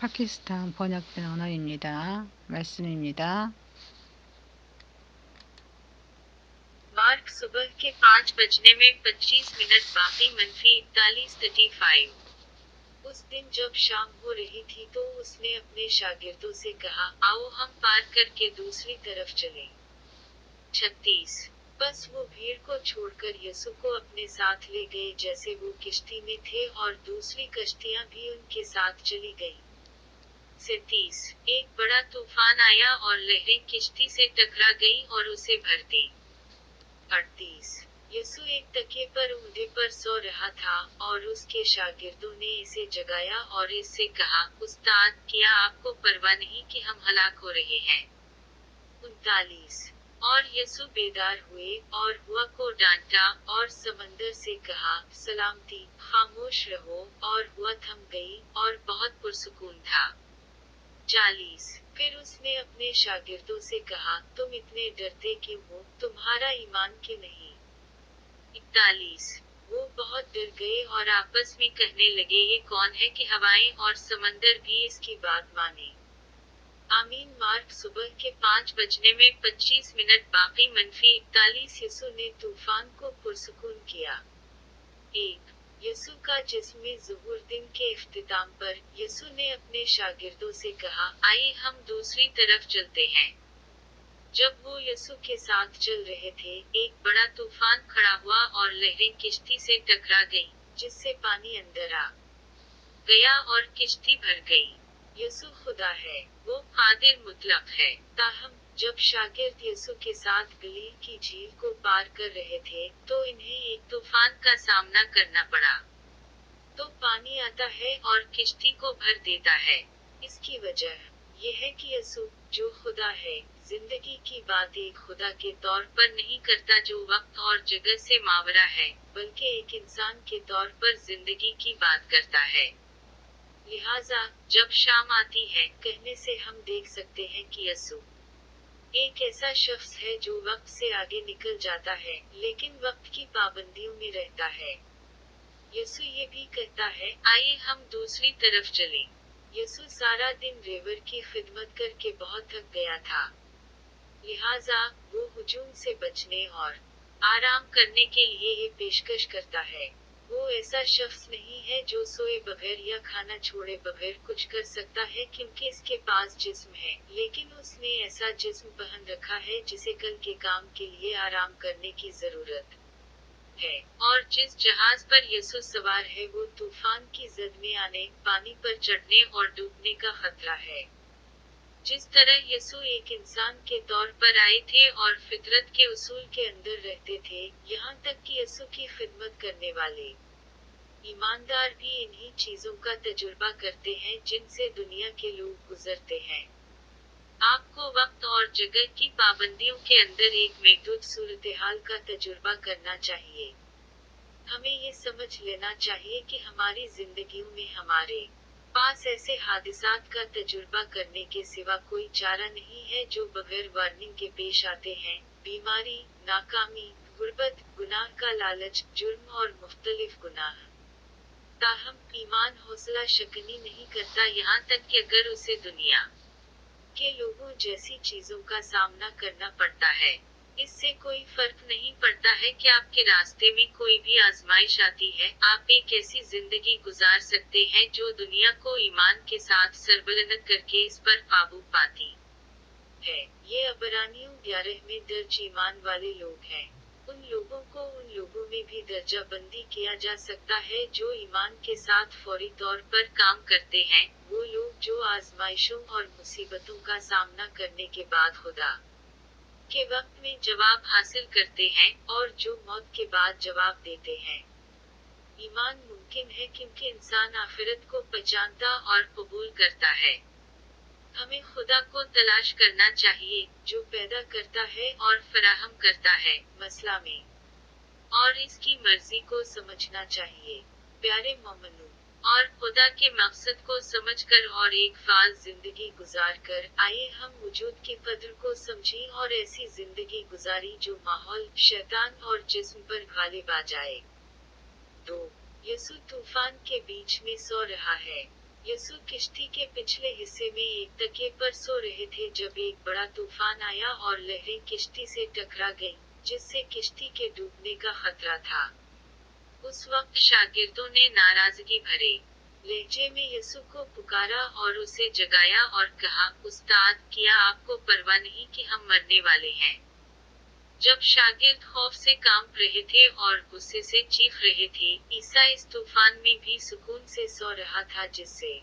파키스탄 번역된 언어입니다. 말씀입니다. Mark सुबह के 5 बजने में 25 मिनट बाकी -41-35। उस दिन जब शाम हो रही थी तो उसने अपने शागिर्दों से कहा, आओ हम पार करके दूसरी तरफ चलें। 36। बस वो भीड़ को छोड़कर यीशु को अपने साथ ले गए जैसे वो किश्ती में थे और दूसरी कश्तियां भी उनके साथ चली गईं। 37। एक बड़ा तूफान आया और लहरें किश्ती से टकरा गईं और उसे भर दी। 38। यीशु एक तकिए पर ऊंधे पर सो रहा था, और उसके शागिर्दों ने इसे जगाया और इससे कहा, उस्ताद, क्या आपको परवाह नहीं कि हम हलाक हो रहे हैं? 39। और यीशु बेदार हुए, और हुआ को डांटा, और समंदर से कहा, सलामती, खामोश रहो, और हुआ थम गई, और बहुत पुरसुकून था। 40। फिर उसने अपने शागिर्दों से कहा, तुम इतने डरते क्यों हो, तुम्हारा ईमान क्यों नहीं? 41। वो बहुत डर गए और आपस में कहने लगे, ये कौन है कि हवाएं और समंदर भी इसकी बात माने। आमीन। मार्क सुबह के 5 बजने में 25 मिनट बाकी -41। यीशु ने तूफान को पुरसुकून किया। 1। यीशु का जिस्म ज़ुहूर। दिन के इख्तिताम पर यीशु ने अपने शागिर्दों से कहा, आइए हम दूसरी तरफ चलते हैं। जब वो यीशु के साथ चल रहे थे, एक बड़ा तूफान खड़ा हुआ और लहरें किश्ती से टकरा गईं, जिससे पानी अंदर आ गया और किश्ती भर गई। यीशु खुदा है, वो कादिर मुतलक है। ताहम, जब शागिर्द यीशु के साथ गलील की झील को पार कर रहे थे, तो इन्हें एक तूफान का सामना करना पड़ा। तो पानी आता है और किश्ती को भर देता है। इसकी वजह यह है कि यीशु, जो खुदा है, जिंदगी की बात एक खुदा के तौर पर नहीं करता जो वक्त और जगह से मावरा है, बल्कि एक इंसान के तौर पर जिंदगी की बात करता है। लिहाजा, जब शाम आती है, कहने से हम देख सकते हैं कि यीशु एक ऐसा शख्स है जो वक्त से आगे निकल जाता है, लेकिन वक्त की पाबंदियों में रहता है। यीशु ये भी कहता है, आइए हम दूसरी तरफ चलें। यीशु सारा दिन रेवर की खिदमत करके बहुत थक गया था। लिहाजा, वो हुजूम से बचने और आराम करने के लिए ये पेशकश करता है। वो ऐसा शख्स नहीं है जो सोए बगैर या खाना छोड़े बगैर कुछ कर सकता है क्योंकि इसके पास जिस्म है, लेकिन उसने ऐसा जिस्म पहन रखा है जिसे कल के काम के लिए आराम करने की जरूरत है। और जिस जहाज पर यीशु सवार है वो तूफान की जद में आने, पानी पर चढ़ने और डूबने का खतरा है। जिस तरह यीशु एक इंसान के तौर पर आए थे और फितरत के उसूल के अंदर रहते थे, यहाँ तक कि यीशु की खिदमत करने वाले ईमानदार भी इन्हीं चीजों का तजुर्बा करते हैं जिनसे दुनिया के लोग गुजरते हैं। आपको वक्त और जगह की पाबंदियों के अंदर एक महदूद सूरत-ए-हाल का तजुर्बा करना चाहिए। हमें ये समझ लेना चाहिए कि हमारी जिंदगियों में हमारे पास ऐसे हादिसात का तजुर्बा करने के सिवा कोई चारा नहीं है जो बगैर वार्निंग के पेश आते हैं। बीमारी, नाकामी, गुर्बत, गुनाह का लालच, जुर्म और मुख्तलिफ गुनाह। ताहम, ईमान हौसला शकनी नहीं करता यहाँ तक कि अगर उसे दुनिया के लोगों जैसी चीजों का सामना करना पड़ता है। इससे कोई फर्क नहीं पड़ता है कि आपके रास्ते में कोई भी आजमाइश आती है, आप एक ऐसी जिंदगी गुजार सकते हैं जो दुनिया को ईमान के साथ सरबलंद करके इस पर काबू पाती है। ये अबरानियों 11 में दर्ज ईमान वाले लोग हैं। उन लोगों को उन लोगों में भी दर्जा बंदी किया जा सकता है जो ईमान के साथ फौरी तौर पर काम करते हैं, वो लोग जो आजमाइशों और मुसीबतों का सामना करने के बाद खुदा के वक्त में जवाब हासिल करते हैं, और जो मौत के बाद जवाब देते हैं। ईमान मुमकिन है क्योंकि इंसान आखिरत को पहचानता और कबूल करता है। हमें खुदा को तलाश करना चाहिए, जो पैदा करता है और फराहम करता है, मसला में, और इसकी मर्जी को समझना चाहिए। प्यारे मोमिनों, और खुदा के मकसद को समझकर और एक फाल जिंदगी गुजार कर, आइए हम वजूद की कद्र को समझें और ऐसी जिंदगी गुजारी जो माहौल, शैतान और जिस्म पर गालिब आ जाए। 2। यीशु तूफान के बीच में सो रहा है। यसु किश्ती के पिछले हिस्से में एक तकिए पर सो रहे थे जब एक बड़ा तूफान आया और लहरें किश्ती से टकरा गईं, जिससे किश्ती के डूबने का खतरा था। उस वक्त शागिर्दों ने नाराजगी भरे लहजे में यसु को पुकारा और उसे जगाया और कहा, उस्ताद, क्या आपको परवाह नहीं कि हम मरने वाले हैं? जब शागिर्द खौफ से कांप रहे थे और गुस्से से चीख रहे थे, ईसा इस तूफान में भी सुकून से सो रहा था जिससे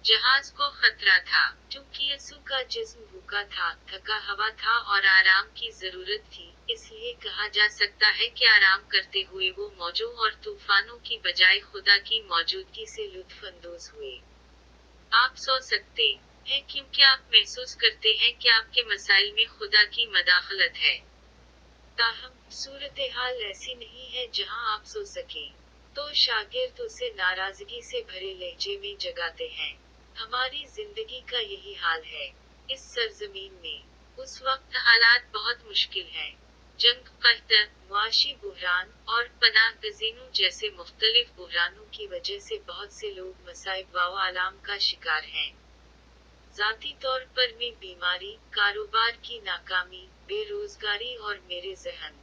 जहाज को खतरा था। क्योंकि यसु का जिस्म भूखा था, थका हुआ था और आराम की जरूरत थी, इसलिए कहा जा सकता है कि आराम करते हुए वो मौजों और तूफानों की बजाय खुदा की मौजूदगी से लुत्फ अंदोज हुए। आप सो सकते हैं क्योंकि आप महसूस करते हैं कि आपके मसाइल में खुदा की मदाखलत है। ताहम सूरत हाल ऐसी नहीं है जहां आप सो सकें। तो शागिर्द उसे नाराजगी से भरे लहजे में जगाते हैं। हमारी जिंदगी का यही हाल है इस सरजमीन में। उस वक्त हालात बहुत मुश्किल हैं। जंग, कहत, मुआशी बुहरान और पनाह गजीनों जैसे मुख्तलिफ बुहरानों की वजह से बहुत से लोग मसाइब व आलाम का शिकार हैं। ज़ाती तौर पर मैं बीमारी, कारोबार की नाकामी, बेरोजगारी और मेरे ज़हन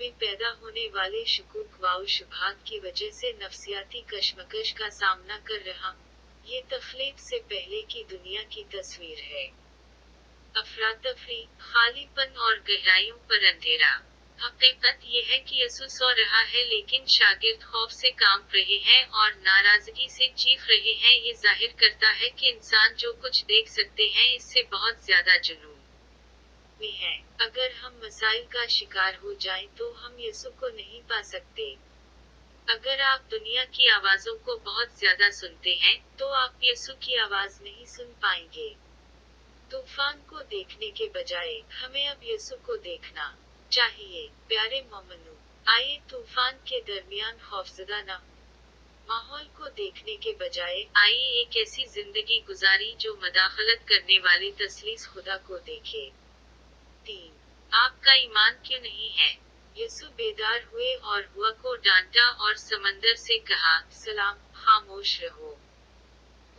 में पैदा होने वाले शुकूक व शुबहात की वजह से नफसियाती कशमकश का सामना कर रहा हूँ। ये तखलीक से पहले की दुनिया की तस्वीर है। अफरा-तफरी, खालीपन और गहराइयों पर अंधेरा। हकीकत ये है कि यसु सो रहा है लेकिन शागिर्द खौफ से कांप रहे हैं और नाराजगी से चीख रहे हैं। ये जाहिर करता है कि इंसान जो कुछ देख सकते हैं इससे बहुत ज्यादा जुनून में है। अगर हम मसाइल का शिकार हो जाएं तो हम यसु को नहीं पा सकते। अगर आप दुनिया की आवाजों को बहुत ज्यादा सुनते हैं, तो आप यसु की आवाज नहीं सुन पाएंगे। तूफान को देखने के बजाय हमें अब यसु को देखना चाहिए। प्यारे मोमिनों, आइए तूफान के दरमियान खौफजदा न हो। माहौल को देखने के बजाय आइए एक ऐसी जिंदगी गुजारी जो मदाखलत करने वाले तस्लीस खुदा को देखे। 3. आपका ईमान क्यों नहीं है? यसु बेदार हुए और हुआ को डांटा और समंदर से कहा, सलाम, खामोश रहो।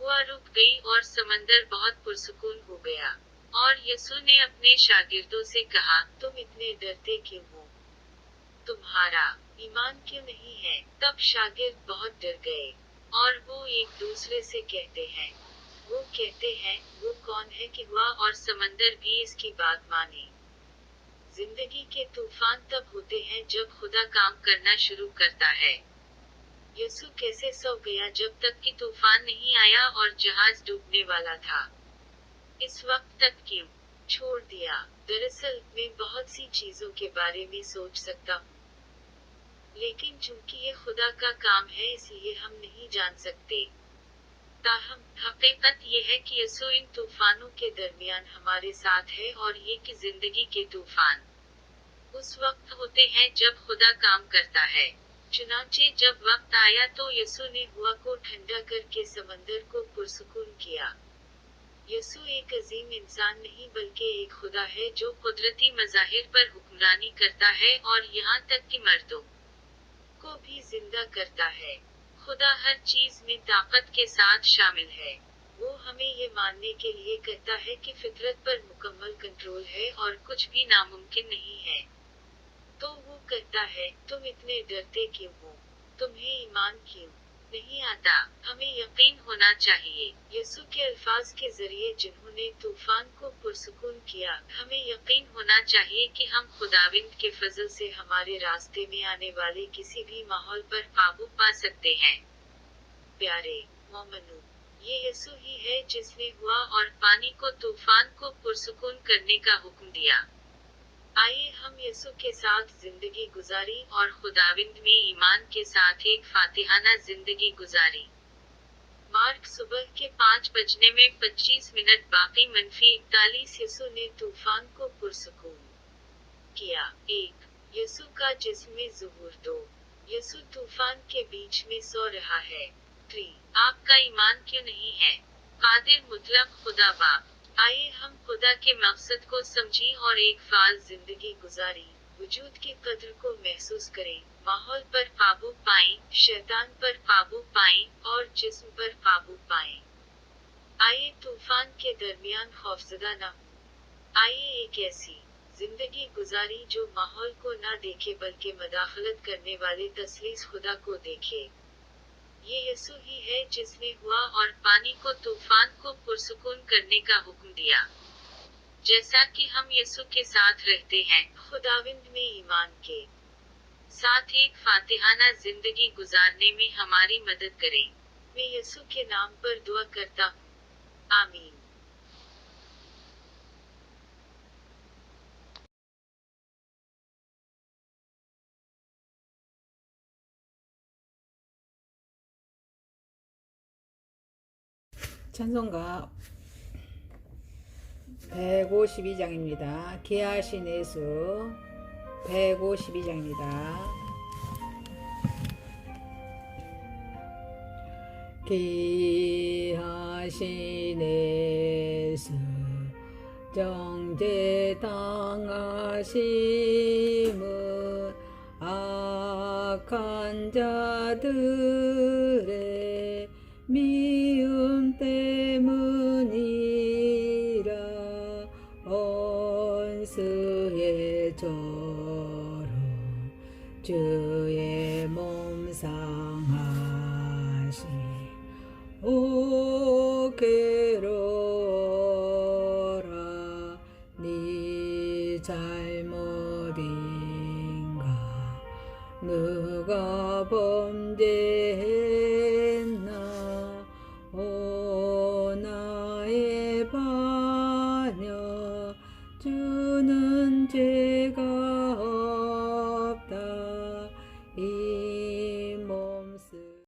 हुआ रुक गई और समंदर बहुत पुरसुकून हो गया। और यसु ने अपने शागिर्दों से कहा, तुम इतने डरते क्यों हो? तुम्हारा ईमान क्यों नहीं है? तब शागिर्द बहुत डर गए। और वो एक दूसरे से कहते हैं, वो कहते हैं, वो कौन है कि हुआ और समंदर भी इसकी बात माने? जिंदगी के तूफान तब होते हैं जब खुदा काम करना शुरू करता है। यसु कैसे सो गया जब तक कि तूफान नहीं आया और जहाज डूबने वाला था? इस वक्त तक क्यों छोड़ दिया? दरअसल मैं बहुत सी चीजों के बारे में सोच सकता हूँ, लेकिन चूंकि ये खुदा का काम है इसलिए हम नहीं जान सकते। ताहम हकीकत ये है कि यसु इन तूफानों के दरमियान हमारे साथ है और ये कि जिंदगी के तूफान उस वक्त होते हैं जब खुदा काम करता है। चुनांचे जब वक्त आया तो यसु ने हुआ को ठंडा करके समंदर को पुरसुकून किया। यसु एक अजीम इंसान नहीं बल्कि एक खुदा है जो कुदरती मज़ाहिर पर हुक्मरानी करता है और यहाँ तक कि मर्दों को भी जिंदा करता है। खुदा हर चीज में ताकत के साथ शामिल है। वो हमें ये मानने के लिए कहता है कि फितरत पर मुकम्मल कंट्रोल है और कुछ भी नामुमकिन नहीं है। तो वो कहता है, तुम इतने डरते क्यों हो? तुम्हें ईमान क्यों नहीं आता? हमें यकीन होना चाहिए। यसु के अल्फाज के जरिए जिन्होंने तूफान को पुरसुकून किया, हमें यकीन होना चाहिए कि हम खुदाविंद के फजल से हमारे रास्ते में आने वाले किसी भी माहौल पर काबू पा सकते हैं। प्यारे मोमिनों, ये यसु ही है जिसने हुआ और पानी को तूफान को पुरसुकून करने का हुक्म दिया। आइए हम यसु के साथ जिंदगी गुजारी और खुदाविंद में ईमान के साथ एक फातिहाना जिंदगी गुजारी। मार्क सुबह के 5 बजने में 25 मिनट बाकी -41 यसु ने तूफान को पुरसुकून किया। 1. यसु का जिस्म में ज़ुहूर। 2. यसु तूफान के बीच में सो रहा है। 3. आपका ईमान क्यों नहीं है? कादिर मुतलक खुदा बाप। आइए हम खुदा के मकसद को समझी और एक फाल जिंदगी गुजारी। वजूद की कद्र को महसूस करें, माहौल पर काबू पाएं, शैतान पर काबू पाएं, और जिस्म पर काबू पाएं। आइए तूफान के दरमियान खौफजदा न हो। आइए एक ऐसी जिंदगी गुजारी जो माहौल को ना देखे बल्कि मदाखलत करने वाले तसलीस खुदा को देखे। ये यसू ही है जिसने हुआ और पानी को तूफान को पुरसुकून करने का हुक्म दिया। जैसा कि हम यसू के साथ रहते हैं, खुदाविंद में ईमान के साथ एक फातिहाना जिंदगी गुजारने में हमारी मदद करें। मैं यसू के नाम पर दुआ करता हूँ। आमीन। 찬송가 152장입니다. 귀하신 예수 152장입니다. 귀하신 예수 정죄당하심은 악한 자들의 미움 때문이라. 원수의 조롱 주의 몸 상하시 오 괴로워라. 네 잘못인가 누가 범죄해